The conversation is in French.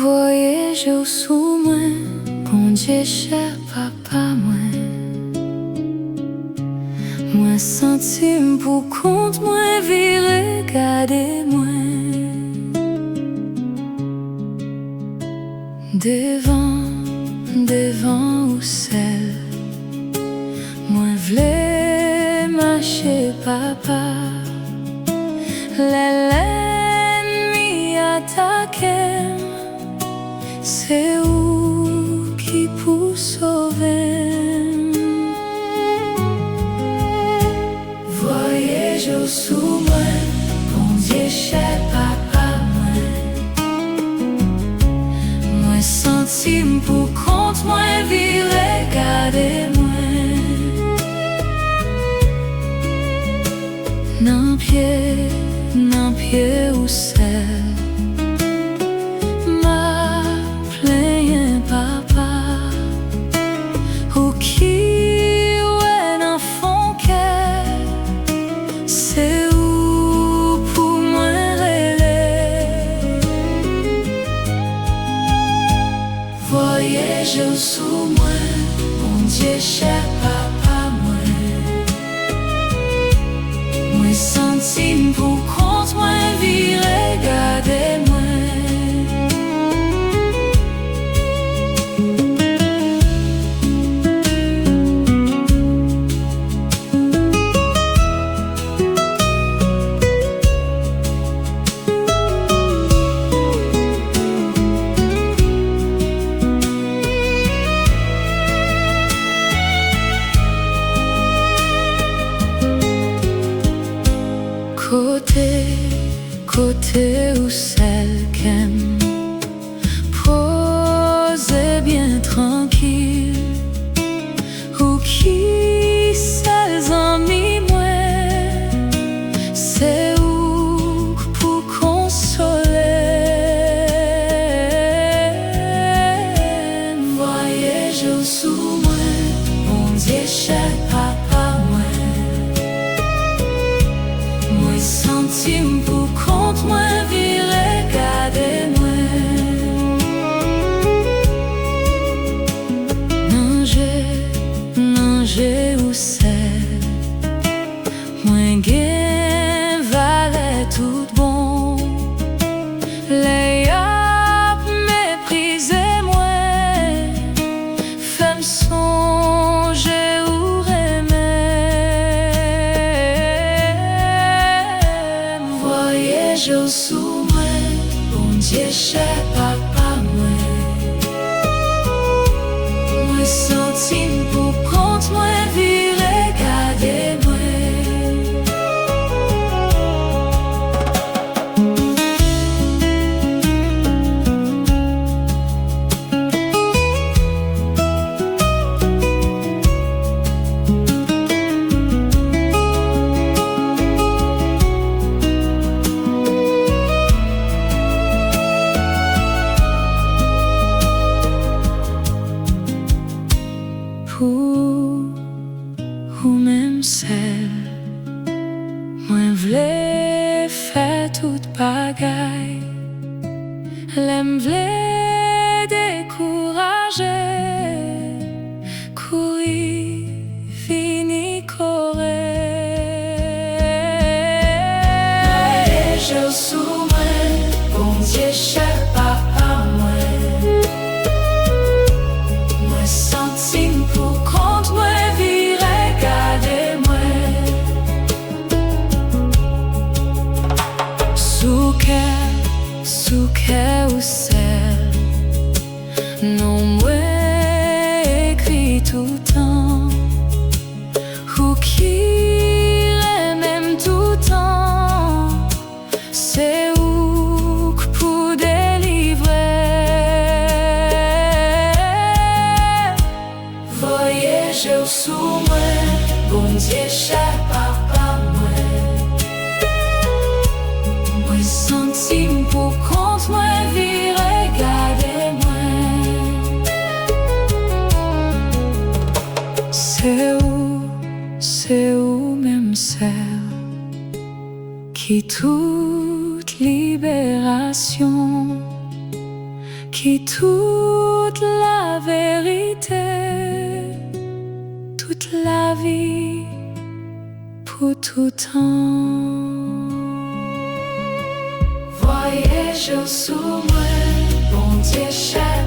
Voyage sous moi, bon Dieu cher papa moi. Moi senti pour compte moi vie regarder moi. Devant ou celle, moi v'lais marcher papa. L'ennemi attaquait, c'est où qui pour sauver. Voyage sous moi, bon Dieu cher papa moi. Moi senti pour compte moi vie regarder moi. Nan pied ou sel, ma plaine papa, ou qui ouais nan fond cœur, c'est où pour moi rêver. Voyage sous moi, mon Dieu cher papa moi. Moi senti pour compte moi vie regarder moi. Côté où celle qu'aime posez bien tranquille, ou qui celles amis moi, c'est où pour consoler. Voyage sous moi, mon Dieu cher papa moi. Moi senti pour compte moi vie regarder moi. Nanger ou sel, moi gen valet tout bon. Les ap méprisé moi, femme songer ou voyage sous moi, bon Dieu cher papa moi. Moi senti pour compte moi vie regarder moi. Ou même celle, moi v'lais faire toute bagaille, l'aime v'lais décourager, courir, fini courir. Voyage sous moi, bon Dieu cher papa moi. Moi senti pour compte moi vie regarder moi. Sous cœur ou sel, non moi écrit tout le temps, ou qui même tout le temps, c'est où pour délivrer. Voyage sous moi, bon Dieu cher papa moi. Moi senti pour compte moi vie regarder moi. C'est où même celle qui toute libération qui toute la vérité, toute la vie, pour tout temps. Voyez, je sous moi, bon Dieu, cher